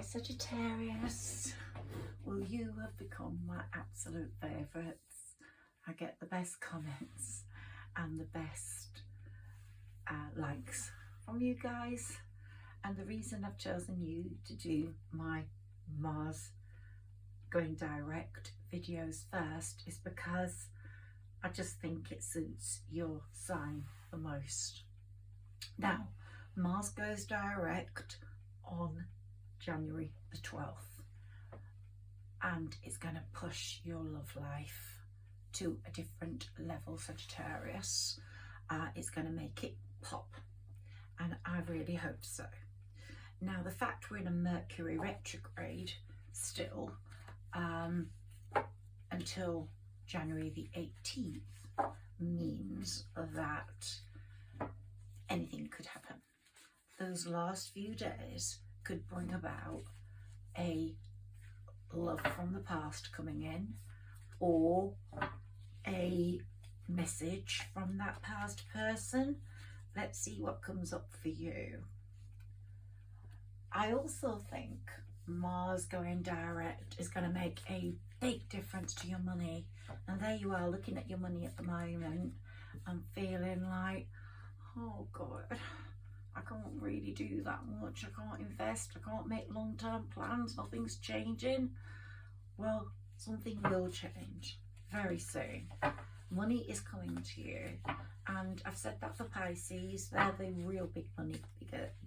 Sagittarius, well, you have become my absolute favourites. I get the best comments and the best likes from you guys, and the reason I've chosen you to do my Mars going direct videos first is because I just think it suits your sign the most. Now, Mars goes direct on January the 12th, and it's going to push your love life to a different level, Sagittarius. It's going to make it pop, and I really hope so. Now, the fact we're in a Mercury retrograde still until January the 18th means that anything could happen. Those last few days could bring about a love from the past coming in, or a message from that past person. Let's see what comes up for you. I also think Mars going direct is going to make a big difference to your money. And there you are looking at your money at the moment and feeling like, oh God, I can't really do that much. I can't invest. I can't make long-term plans. Nothing's changing. Well, something will change very soon. Money is coming to you. And I've said that for Pisces. They're the real big money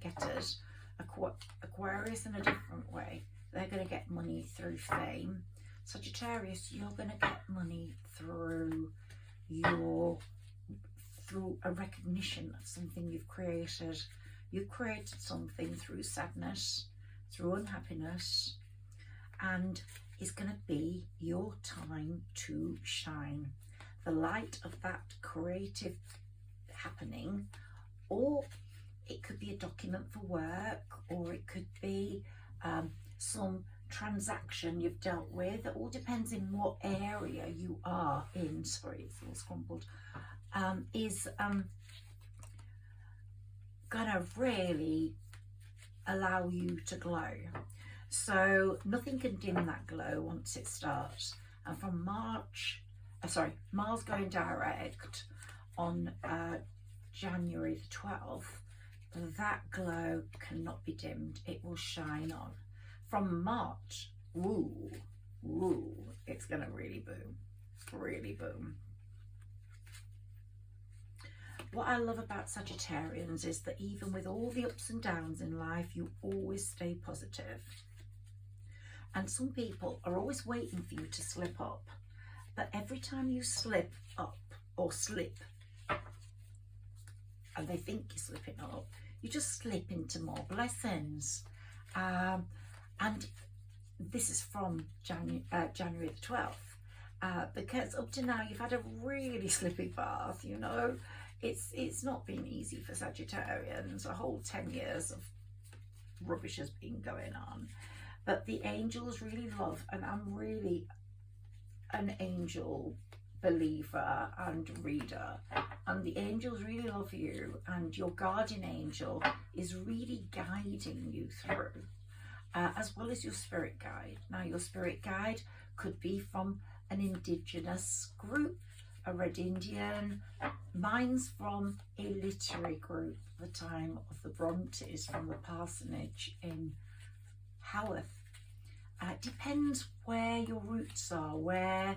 getters. Aquarius in a different way. They're going to get money through fame. Sagittarius, you're going to get money through a recognition of something you've created. You've created something through sadness, through unhappiness, and it's going to be your time to shine. The light of that creative happening, or it could be a document for work, or it could be some transaction you've dealt with. It all depends in what area you are in. Sorry, it's all scrumpled. Is gonna really allow you to glow. So nothing can dim that glow once it starts. And from Mars going direct on January the 12th, that glow cannot be dimmed. It will shine on. From March, it's gonna really boom, really boom. What I love about Sagittarians is that even with all the ups and downs in life, you always stay positive. And some people are always waiting for you to slip up. But every time you slip up or slip, and they think you're slipping up, you just slip into more blessings. And this is from January the 12th. Because up to now, you've had a really slippy path, you know. It's not been easy for Sagittarians. A whole 10 years of rubbish has been going on. But the angels really love, and I'm really an angel believer and reader, and the angels really love you, and your guardian angel is really guiding you through, as well as your spirit guide. Now, your spirit guide could be from an indigenous group, a Red Indian. Mine's from a literary group, the time of the Brontes, from the parsonage in Haworth. It depends where your roots are. Where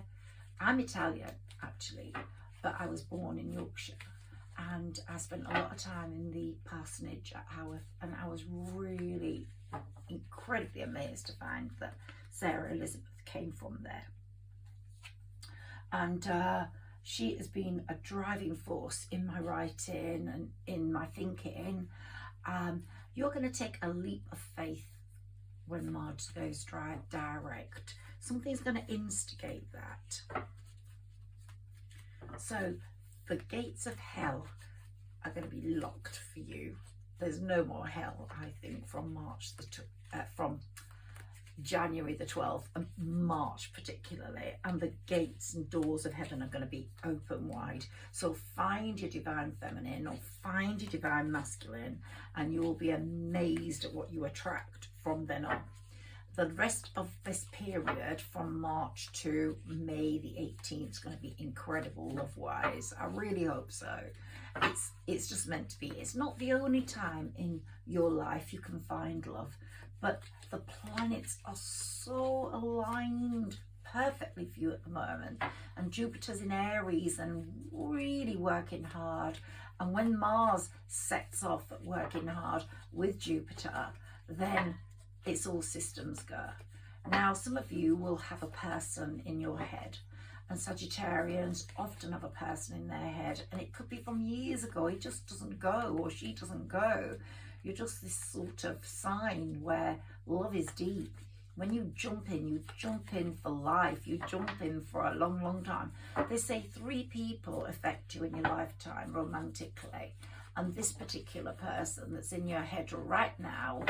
I'm Italian actually, but I was born in Yorkshire, and I spent a lot of time in the parsonage at Haworth, and I was really incredibly amazed to find that Sarah Elizabeth came from there. And she has been a driving force in my writing and in my thinking. You're going to take a leap of faith when Mars goes direct. Something's going to instigate that. So the gates of hell are going to be locked for you. There's no more hell, I think, from from January the 12th and March particularly, and the gates and doors of heaven are going to be open wide. So find your divine feminine or find your divine masculine, and you will be amazed at what you attract from then on. the rest of this period from March to May the 18th is going to be incredible love-wise. I really hope so. It's just meant to be. It's not the only time in your life you can find love, but the planets are so aligned perfectly for you at the moment, and Jupiter's in Aries and really working hard, and when Mars sets off at working hard with Jupiter, then it's all systems go. Now, some of you will have a person in your head, and Sagittarians often have a person in their head, and it could be from years ago. He just doesn't go, or she doesn't go. You're just this sort of sign where love is deep. When you jump in for life. You jump in for a long, long time. They say 3 people affect you in your lifetime romantically, and this particular person that's in your head right now,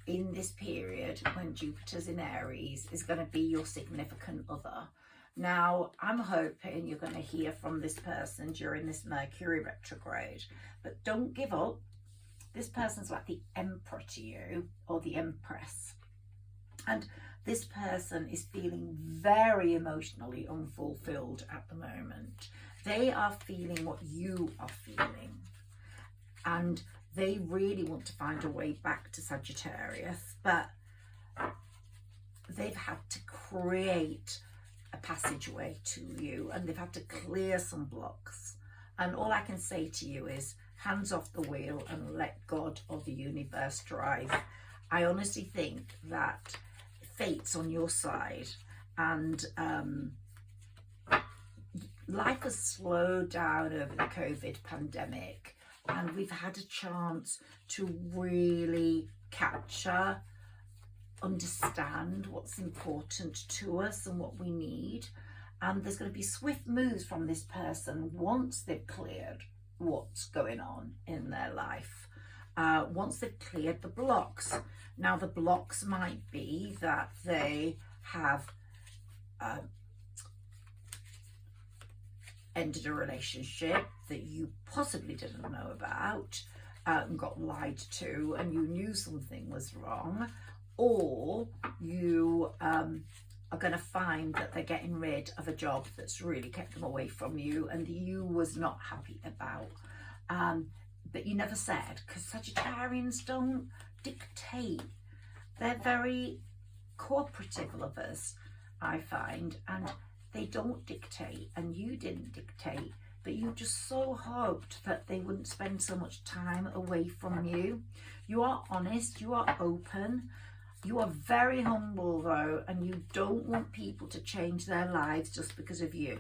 in this period when Jupiter's in Aries, is going to be your significant other. Now, I'm hoping you're going to hear from this person during this Mercury retrograde, but don't give up. This person's like the Emperor to you, or the Empress. And this person is feeling very emotionally unfulfilled at the moment. They are feeling what you are feeling. And they really want to find a way back to Sagittarius, but they've had to create a passageway to you, and they've had to clear some blocks. And all I can say to you is hands off the wheel and let God or the universe drive. I honestly think that fate's on your side, and life has slowed down over the COVID pandemic, and we've had a chance to really capture, understand what's important to us and what we need. And there's going to be swift moves from this person once they've cleared what's going on in their life, once they've cleared the blocks. Now, the blocks might be that they have ended a relationship that you possibly didn't know about, and got lied to, and you knew something was wrong, or you are going to find that they're getting rid of a job that's really kept them away from you and you was not happy about, but you never said, because Sagittarians don't dictate. They're very cooperative lovers, I find, and they don't dictate, and you didn't dictate, but you just so hoped that they wouldn't spend so much time away from you. You are honest, you are open, you are very humble though, and you don't want people to change their lives just because of you.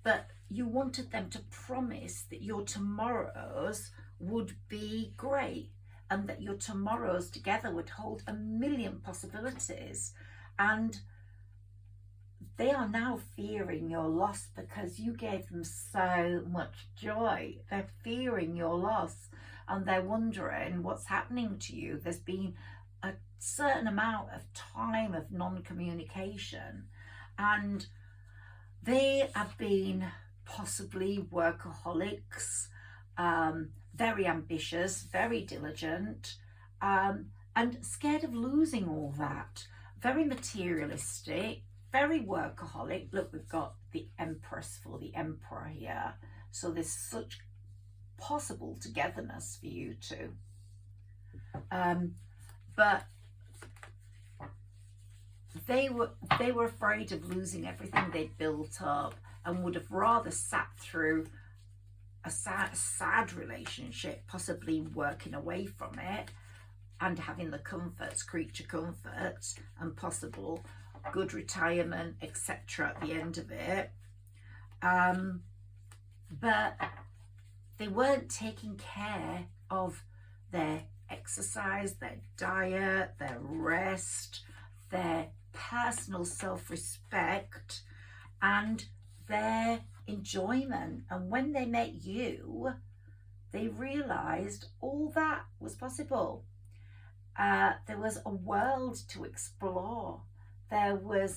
But you wanted them to promise that your tomorrows would be great, and that your tomorrows together would hold a million possibilities. And they are now fearing your loss because you gave them so much joy. They're fearing your loss, and they're wondering what's happening to you. There's been a certain amount of time of non-communication, and they have been possibly workaholics, very ambitious, very diligent, and scared of losing all that. Very materialistic, very workaholic. Look, we've got the Empress for the Emperor here. So there's such possible togetherness for you two. But they were afraid of losing everything they'd built up, and would have rather sat through a sad relationship, possibly working away from it and having the comforts, creature comforts, and possible good retirement, etc. at the end of it. But they weren't taking care of their exercise, their diet, their rest, their personal self-respect, and their enjoyment. And when they met you, they realized all that was possible. There was a world to explore. There were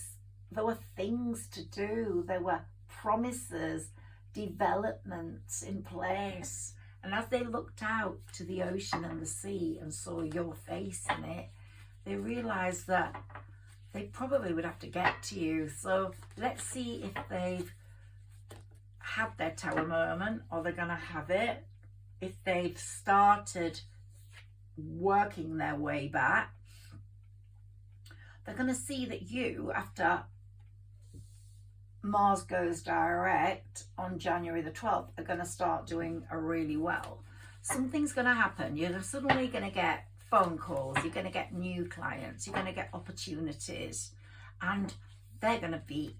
things to do. There were promises, developments in place, And as they looked out to the ocean and the sea and saw your face in it, they realised that they probably would have to get to you. So let's see if they've had their tower moment, or they're going to have it. If they've started working their way back, they're going to see that you, after Mars goes direct on January the 12th, are going to start doing really well. Something's going to happen. You're suddenly going to get phone calls, you're going to get new clients, you're going to get opportunities, and they're going to be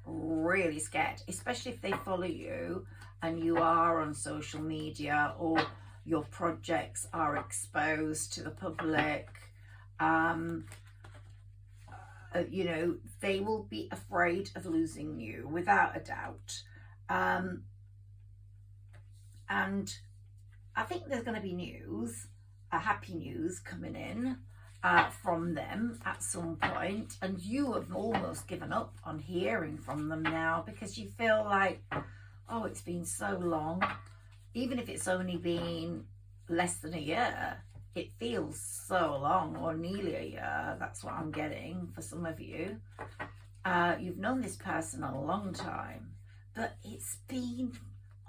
really scared, especially if they follow you and you are on social media, or your projects are exposed to the public. You know, they will be afraid of losing you without a doubt. And I think there's going to be news, happy news coming in from them at some point, and you have almost given up on hearing from them now, because you feel like, oh, it's been so long. Even if it's only been less than a year, it feels so long, or nearly a year. That's what I'm getting for some of you. You've known this person a long time, but it's been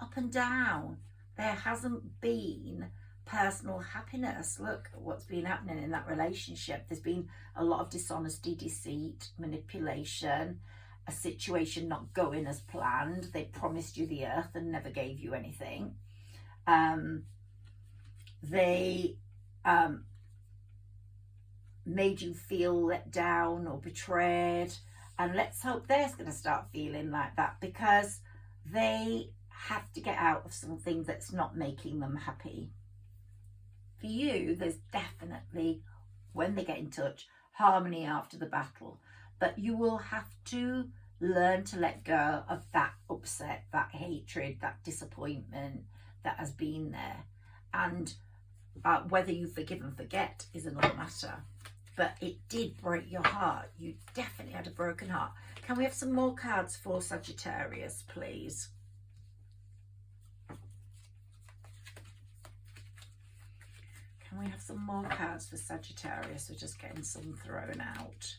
up and down. There hasn't been personal happiness. Look at what's been happening in that relationship. There's been a lot of dishonesty, deceit, manipulation, a situation not going as planned. They promised you the earth and never gave you anything. They made you feel let down or betrayed, and let's hope they're going to start feeling like that, because they have to get out of something that's not making them happy. For you, there's definitely, when they get in touch, harmony after the battle, but you will have to learn to let go of that upset, that hatred, that disappointment that has been there. And whether you forgive and forget is another matter. But it did break your heart. You definitely had a broken heart. Can we have some more cards for Sagittarius, please? Can we have some more cards for Sagittarius? We're just getting some thrown out.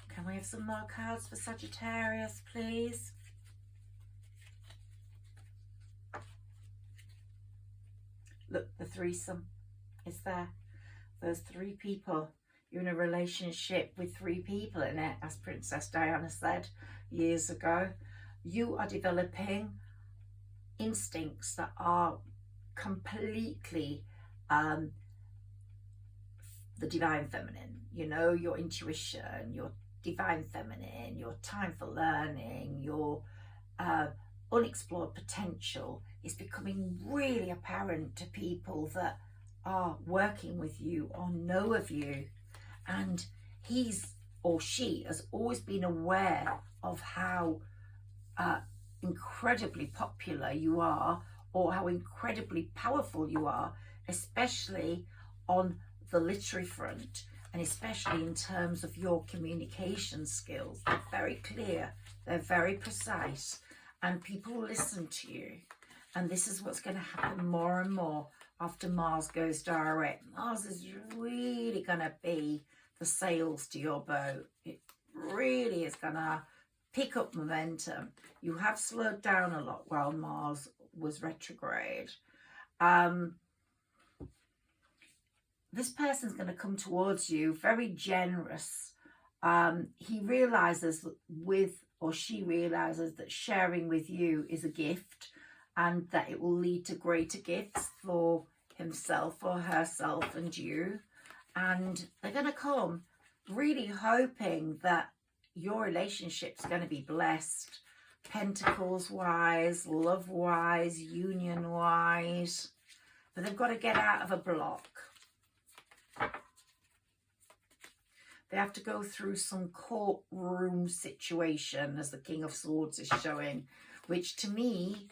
Can we have some more cards for Sagittarius, please? Look, the threesome is there. There's three people. You're in a relationship with three people in it, as Princess Diana said years ago. You are developing instincts that are completely the divine feminine. You know, your intuition, your divine feminine, your time for learning, your unexplored potential is becoming really apparent to people that are working with you or know of you. And he's or she has always been aware of how incredibly popular you are, or how incredibly powerful you are, especially on the literary front, and especially in terms of your communication skills. They're very clear, they're very precise, and people listen to you. And this is what's going to happen more and more after Mars goes direct. Mars is really going to be the sails to your boat. It really is going to pick up momentum. You have slowed down a lot while Mars was retrograde. This person's going to come towards you very generous. He realizes with, or she realizes that sharing with you is a gift, and that it will lead to greater gifts for himself or herself and you. And they're going to come really hoping that your relationship's going to be blessed, pentacles wise, love wise, union wise. But they've got to get out of a block. They have to go through some courtroom situation, as the King of Swords is showing, which to me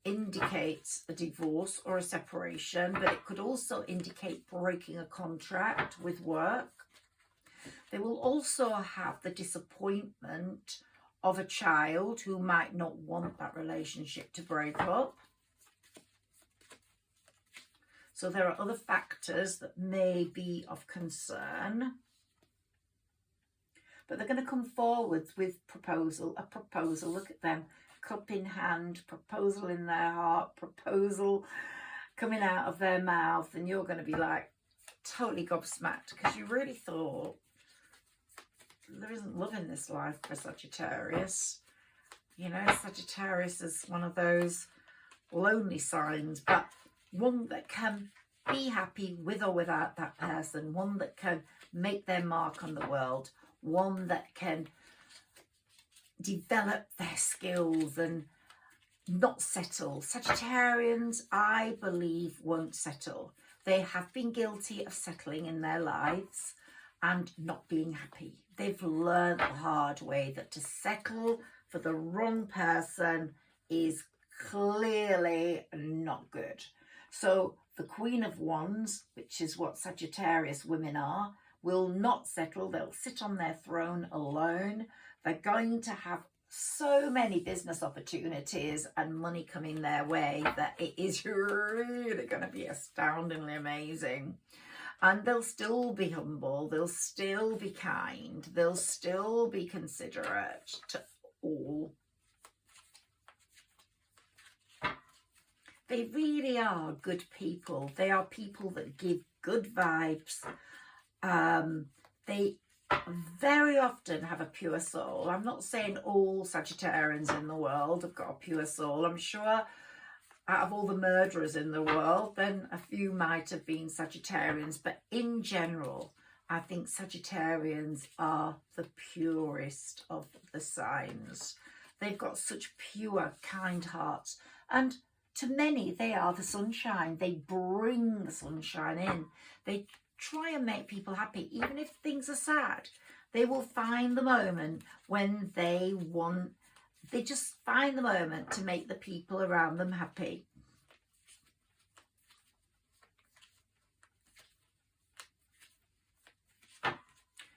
indicates a divorce or a separation, but it could also indicate breaking a contract with work. They will also have the disappointment of a child who might not want that relationship to break up. So there are other factors that may be of concern. But they're going to come forward with a proposal. Look at them, cup in hand, proposal in their heart, proposal coming out of their mouth. And you're going to be like totally gobsmacked because you really thought there isn't love in this life for Sagittarius. You know, Sagittarius is one of those lonely signs, but one that can be happy with or without that person, one that can make their mark on the world, one that can develop their skills and not settle. Sagittarians, I believe, won't settle. They have been guilty of settling in their lives and not being happy. They've learned the hard way that to settle for the wrong person is clearly not good. So the Queen of Wands, which is what Sagittarius women are, will not settle. They'll sit on their throne alone. They're going to have so many business opportunities and money coming their way that it is really going to be astoundingly amazing. And they'll still be humble. They'll still be kind. They'll still be considerate to all. They really are good people. They are people that give good vibes. They very often have a pure soul. I'm not saying all Sagittarians in the world have got a pure soul. I'm sure out of all the murderers in the world, then a few might have been Sagittarians. But in general, I think Sagittarians are the purest of the signs. They've got such pure, kind hearts. And to many, they are the sunshine. They bring the sunshine in. They try and make people happy. Even if things are sad, they will find the moment when they just find the moment to make the people around them happy.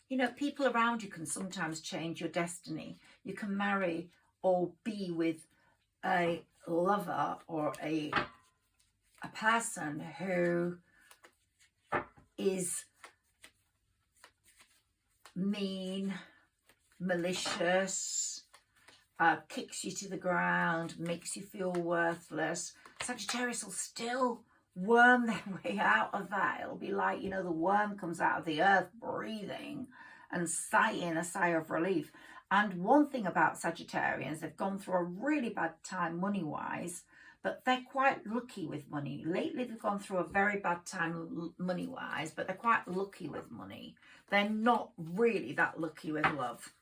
You know, people around you can sometimes change your destiny. You can marry or be with a lover or a person who is mean, malicious, kicks you to the ground, makes you feel worthless. Sagittarius will still worm their way out of that. It'll be like, you know, the worm comes out of the earth breathing and sighing a sigh of relief. And one thing about Sagittarians, they've gone through a really bad time money-wise, but they're quite lucky with money. Lately, they've gone through a very bad time money-wise, but they're quite lucky with money. They're not really that lucky with love.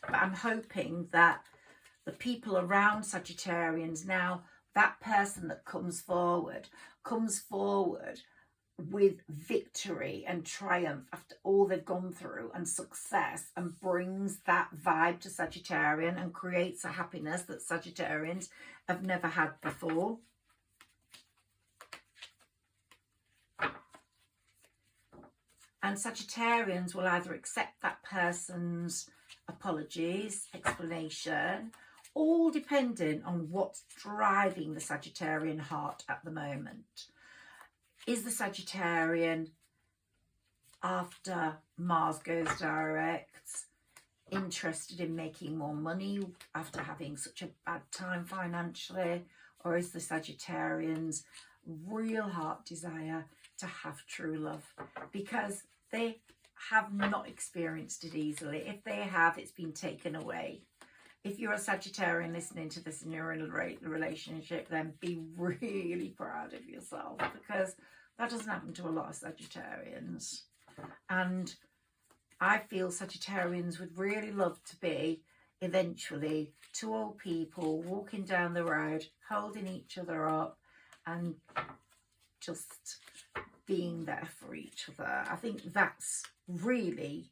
But I'm hoping that the people around Sagittarians now, that person that comes forward with victory and triumph after all they've gone through and success, and brings that vibe to Sagittarian and creates a happiness that Sagittarians have never had before. And Sagittarians will either accept that person's apologies, explanation, all depending on what's driving the Sagittarian heart at the moment. Is the Sagittarian, after Mars goes direct, interested in making more money after having such a bad time financially? Or is the Sagittarian's real heart desire to have true love? Because they have not experienced it easily. If they have, it's been taken away. If you're a Sagittarian listening to this and you're in a relationship, then be really proud of yourself, because that doesn't happen to a lot of Sagittarians. And I feel Sagittarians would really love to be eventually two old people walking down the road, holding each other up and just being there for each other. I think that's really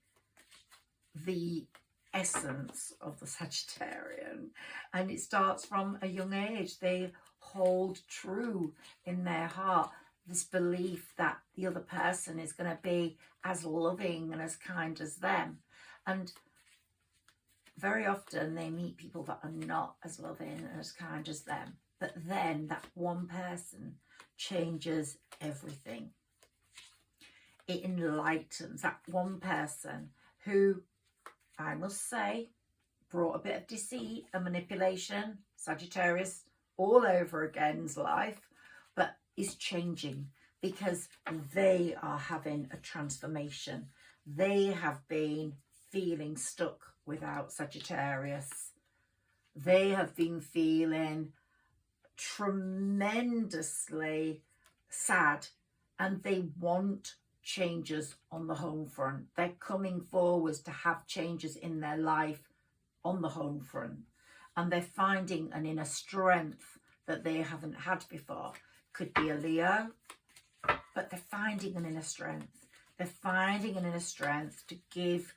the essence of the Sagittarian, and it starts from a young age. They hold true in their heart this belief that the other person is going to be as loving and as kind as them. And very often they meet people that are not as loving and as kind as them. But then that one person changes everything. It enlightens that one person who, I must say, brought a bit of deceit and manipulation, Sagittarius, all over again's life, but is changing because they are having a transformation. They have been feeling stuck without Sagittarius. They have been feeling tremendously sad, and they want changes on the home front. They're coming forwards to have changes in their life on the home front, and they're finding an inner strength that they haven't had before. Could be a Leo, but they're finding an inner strength. They're finding an inner strength to give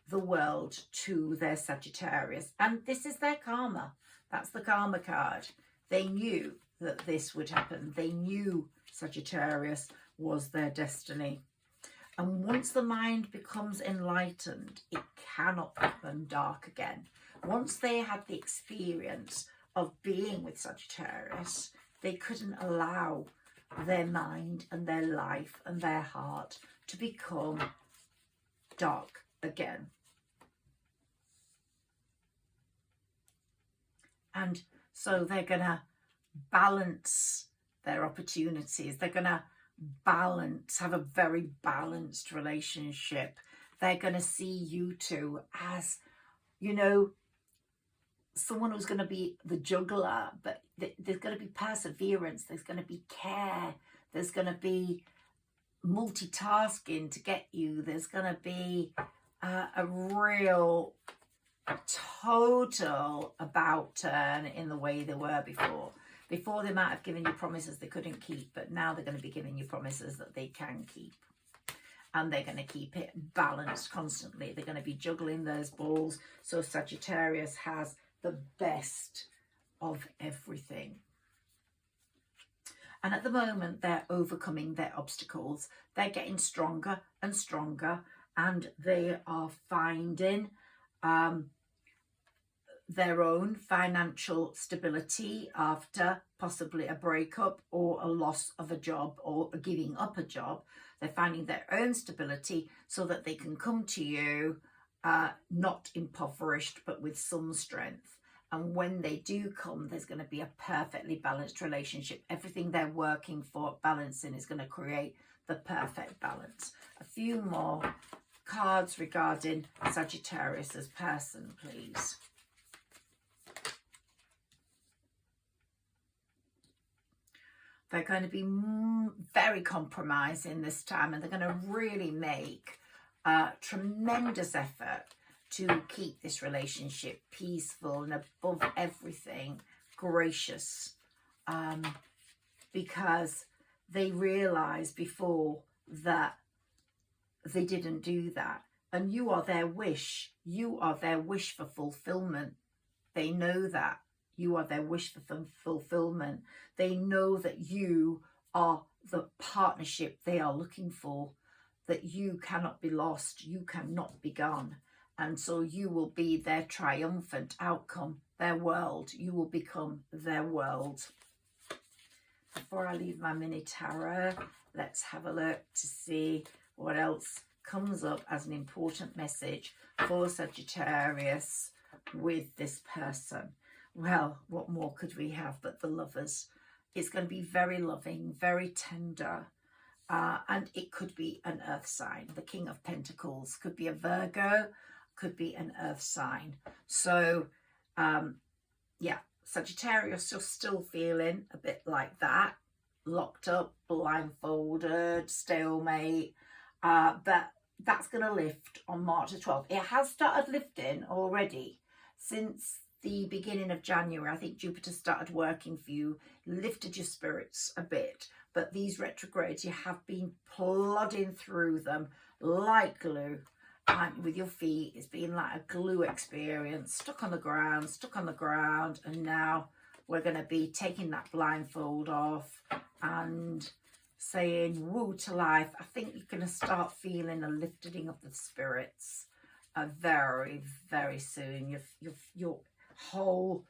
the world to their Sagittarius, and this is their karma. That's the karma card. They knew that this would happen. They knew Sagittarius was their destiny. And once the mind becomes enlightened, it cannot become dark again. Once they had the experience of being with Sagittarius, they couldn't allow their mind and their life and their heart to become dark again. And so they're going to balance their opportunities. They're going to have a very balanced relationship. They're going to see you two as, you know, someone who's going to be the juggler, but there's going to be perseverance. There's going to be care. There's going to be multitasking to get you. There's going to be a real total about turn in the way they were before. Before, they might have given you promises they couldn't keep, but now they're going to be giving you promises that they can keep. And they're going to keep it balanced constantly. They're going to be juggling those balls. So Sagittarius has the best of everything. And at the moment, they're overcoming their obstacles. They're getting stronger and stronger. And they are finding their own financial stability after possibly a breakup or a loss of a job or a giving up a job. They're finding their own stability so that they can come to you not impoverished but with some strength. And when they do come, there's going to be a perfectly balanced relationship. Everything they're working for balancing is going to create the perfect balance. A few more cards regarding Sagittarius as person, please. They're going to be very compromising this time, and they're going to really make a tremendous effort to keep this relationship peaceful and above everything gracious, because they realised before that they didn't do that. And you are their wish. You are their wish for fulfillment. They know that. You are their wish for fulfillment. They know that you are the partnership they are looking for, that you cannot be lost, you cannot be gone. And so you will be their triumphant outcome, their world. You will become their world. Before I leave my mini tarot, let's have a look to see what else comes up as an important message for Sagittarius with this person. Well, what more could we have but the Lovers? It's going to be very loving, very tender, and it could be an earth sign. The King of Pentacles could be a Virgo, could be an earth sign. So, yeah, Sagittarius, you're still feeling a bit like that, locked up, blindfolded, stalemate, but that's going to lift on March the 12th. It has started lifting already since the beginning of January. I think Jupiter started working for you, lifted your spirits a bit, but these retrogrades, you have been plodding through them like glue. And with your feet, it's been like a glue experience, stuck on the ground, and now we're going to be taking that blindfold off and saying woo to life. I think you're going to start feeling a lifting of the spirits very, very soon. Your whole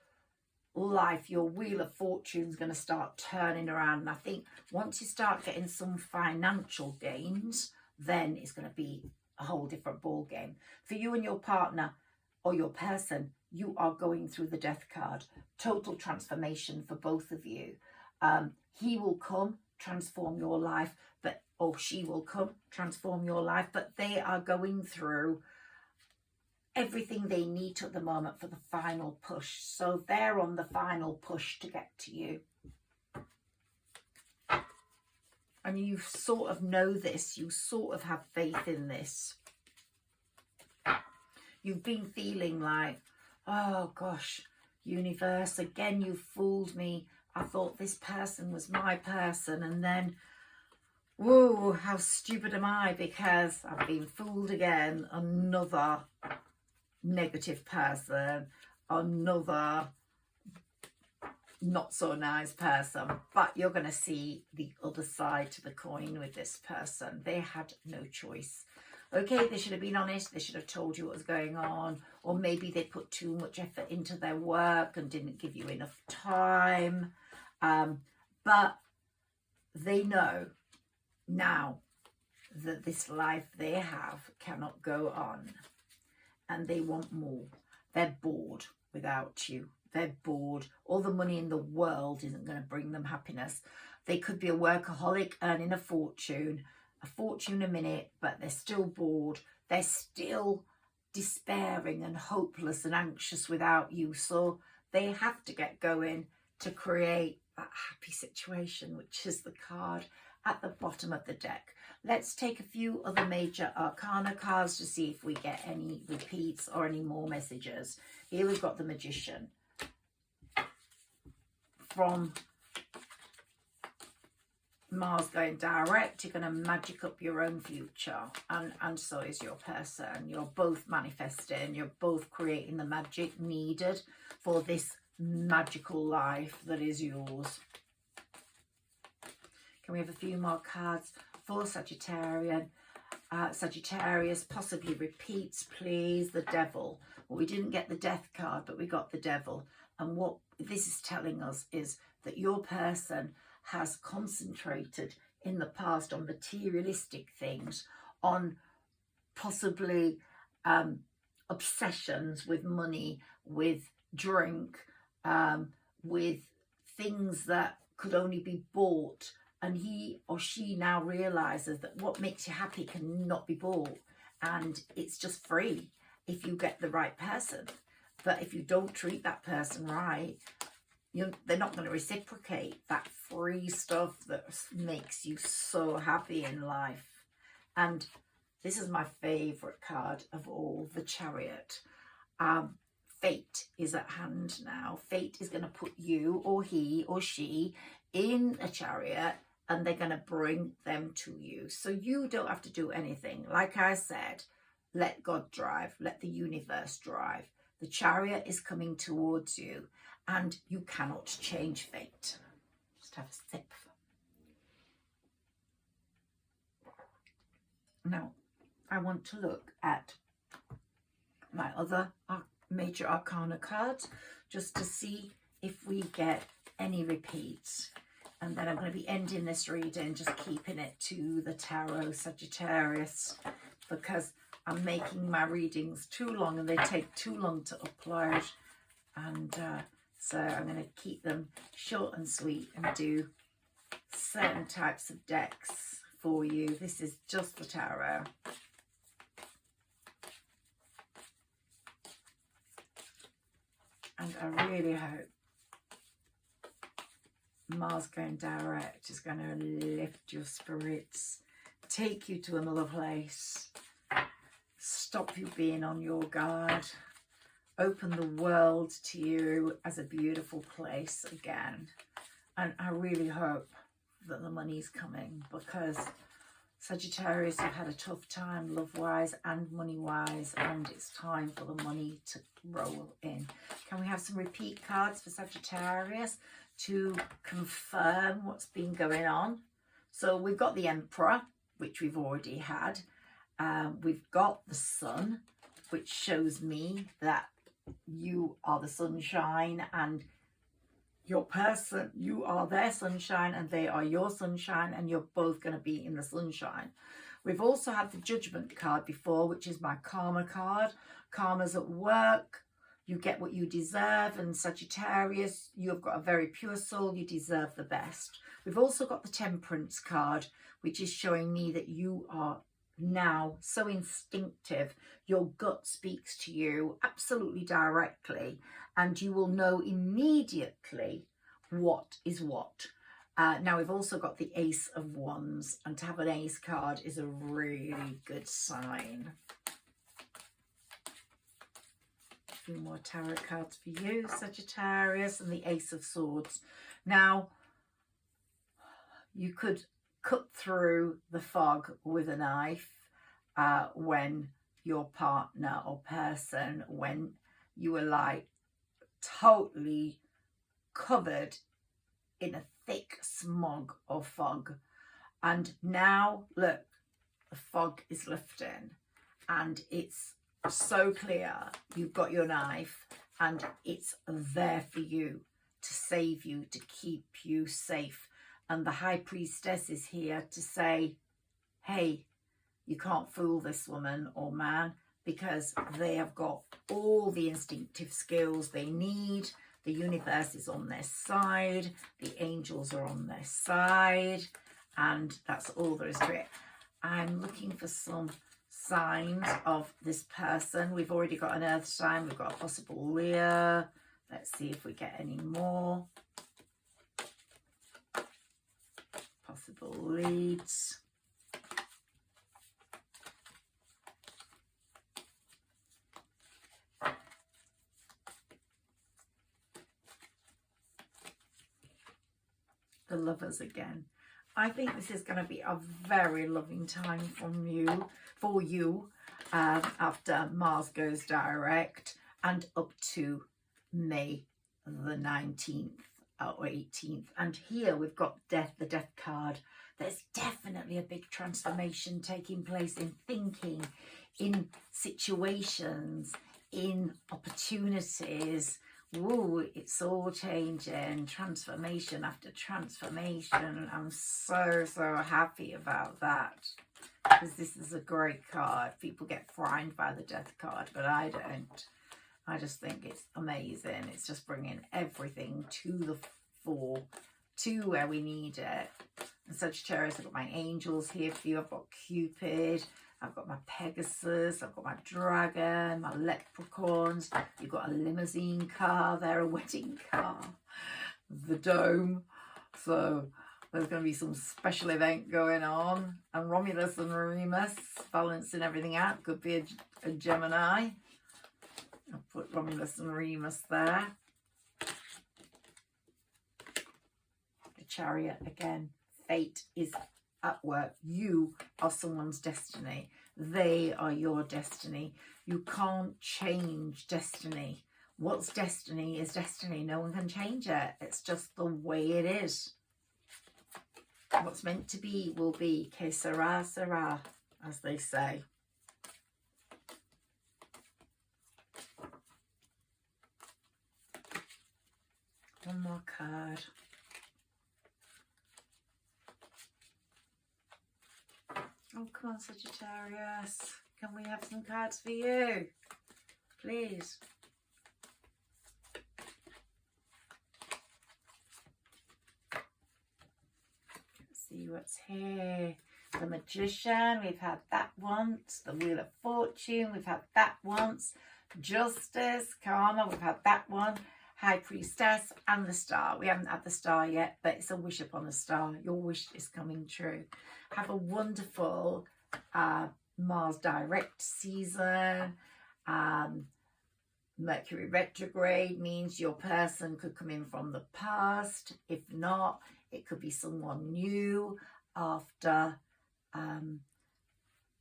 life, your wheel of fortune is going to start turning around. And I think once you start getting some financial gains, then it's going to be a whole different ball game. For you and your partner or your person, you are going through the death card. Total transformation for both of you. He will come, transform your life, or she will come, transform your life, but they are going through everything they need to at the moment for the final push. So they're on the final push to get to you. And you sort of know this, you sort of have faith in this. You've been feeling like, oh gosh, universe, again you fooled me. I thought this person was my person, and then, whoa, how stupid am I, because I've been fooled again. Another negative person, another not so nice person. But you're going to see the other side to the coin with this person. They had no choice. Okay, they should have been honest, they should have told you what was going on, or maybe they put too much effort into their work and didn't give you enough time. But they know now that this life they have cannot go on, and they want more. They're bored without you. They're bored. All the money in the world isn't going to bring them happiness. They could be a workaholic earning a fortune a minute, but they're still bored. They're still despairing and hopeless and anxious without you. So they have to get going to create that happy situation, which is the card at the bottom of the deck. Let's take a few other major arcana cards to see if we get any repeats or any more messages. Here we've got the Magician. From Mars going direct, you're going to magic up your own future, and so is your person. You're both manifesting, you're both creating the magic needed for this magical life that is yours. Can we have a few more cards for Sagittarian? Sagittarius, possibly repeats, please. The Devil. Well, we didn't get the Death card, but we got the Devil. And what this is telling us is that your person has concentrated in the past on materialistic things, on possibly obsessions with money, with drink, with things that could only be bought. And he or she now realizes that what makes you happy cannot be bought, and it's just free if you get the right person. But if you don't treat that person right, they're not going to reciprocate that free stuff that makes you so happy in life. And this is my favorite card of all, the Chariot. Fate is at hand now. Fate is going to put you or he or she in a chariot, and they're going to bring them to you. So you don't have to do anything. Like I said, let God drive, let the universe drive. The chariot is coming towards you, and you cannot change fate. Just have a sip. Now, I want to look at my other major arcana cards just to see if we get any repeats. And then I'm going to be ending this reading, just keeping it to the tarot Sagittarius, because I'm making my readings too long and they take too long to upload. And so I'm going to keep them short and sweet and do certain types of decks for you. This is just the tarot. And I really hope Mars going direct is going to lift your spirits, take you to another place, stop you being on your guard, open the world to you as a beautiful place again. And I really hope that the money's coming, because Sagittarius have had a tough time love-wise and money-wise, and it's time for the money to roll in. Can we have some repeat cards for Sagittarius to confirm what's been going on? So we've got the Emperor, which we've already had. We've got the Sun, which shows me that you are the sunshine and your person, you are their sunshine and they are your sunshine, and you're both going to be in the sunshine. We've also had the Judgment card before, which is my Karma card. Karma's at work. You get what you deserve. And Sagittarius, you've got a very pure soul. You deserve the best. We've also got the Temperance card, which is showing me that you are now so instinctive. Your gut speaks to you absolutely directly, and you will know immediately what is what. Now we've also got the Ace of Wands, and to have an Ace card is a really good sign. A few more tarot cards for you, Sagittarius, and the Ace of Swords. Now, you could cut through the fog with a knife when your partner or person, when you were like totally covered in a thick smog or fog. And now look, the fog is lifting and it's so clear. You've got your knife and it's there for you, to save you, to keep you safe. And the High Priestess is here to say, hey, you can't fool this woman or man, because they have got all the instinctive skills they need. The universe is on their side. The angels are on their side. And that's all there is to it. I'm looking for some signs of this person. We've already got an earth sign. We've got a possible Leo. Let's see if we get any more. Possible leads. The Lovers again. I think this is going to be a very loving time for you after Mars goes direct and up to May the 19th or 18th. And here we've got Death, the Death card. There's definitely a big transformation taking place in thinking, in situations, in opportunities. Ooh, it's all changing, transformation after transformation. I'm so happy about that, because this is a great card. People get frightened by the Death card, but I don't. I just think it's amazing. It's just bringing everything to the fore, to where we need it. And Sagittarius, I've got my angels here for you. I've got Cupid. I've got my Pegasus, I've got my dragon, my leprechauns. You've got a limousine car there, a wedding car, the dome. So there's going to be some special event going on. And Romulus and Remus balancing everything out. Could be a Gemini. I'll put Romulus and Remus there. The Chariot again. Fate is at work. You are someone's destiny. They are your destiny. You can't change destiny. What's destiny is destiny. No one can change it. It's just the way it is. What's meant to be will be. Que sera, sera, as they say. One more card. Oh, come on, Sagittarius. Can we have some cards for you? Please. Let's see what's here. The Magician. We've had that once. The Wheel of Fortune. We've had that once. Justice. Karma. We've had that one. High Priestess and the Star. We haven't had the Star yet, but it's a wish upon a star. Your wish is coming true. Have a wonderful Mars direct season. Mercury retrograde means your person could come in from the past. If not, it could be someone new after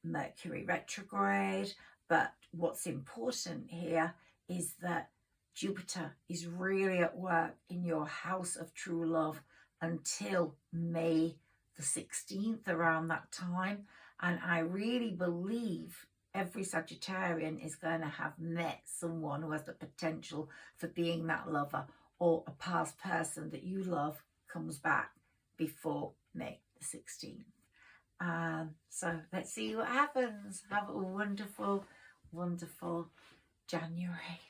Mercury retrograde. But what's important here is that Jupiter is really at work in your house of true love until May the 16th, around that time. And I really believe every Sagittarian is going to have met someone who has the potential for being that lover, or a past person that you love comes back before May the 16th. So let's see what happens. Have a wonderful, wonderful January.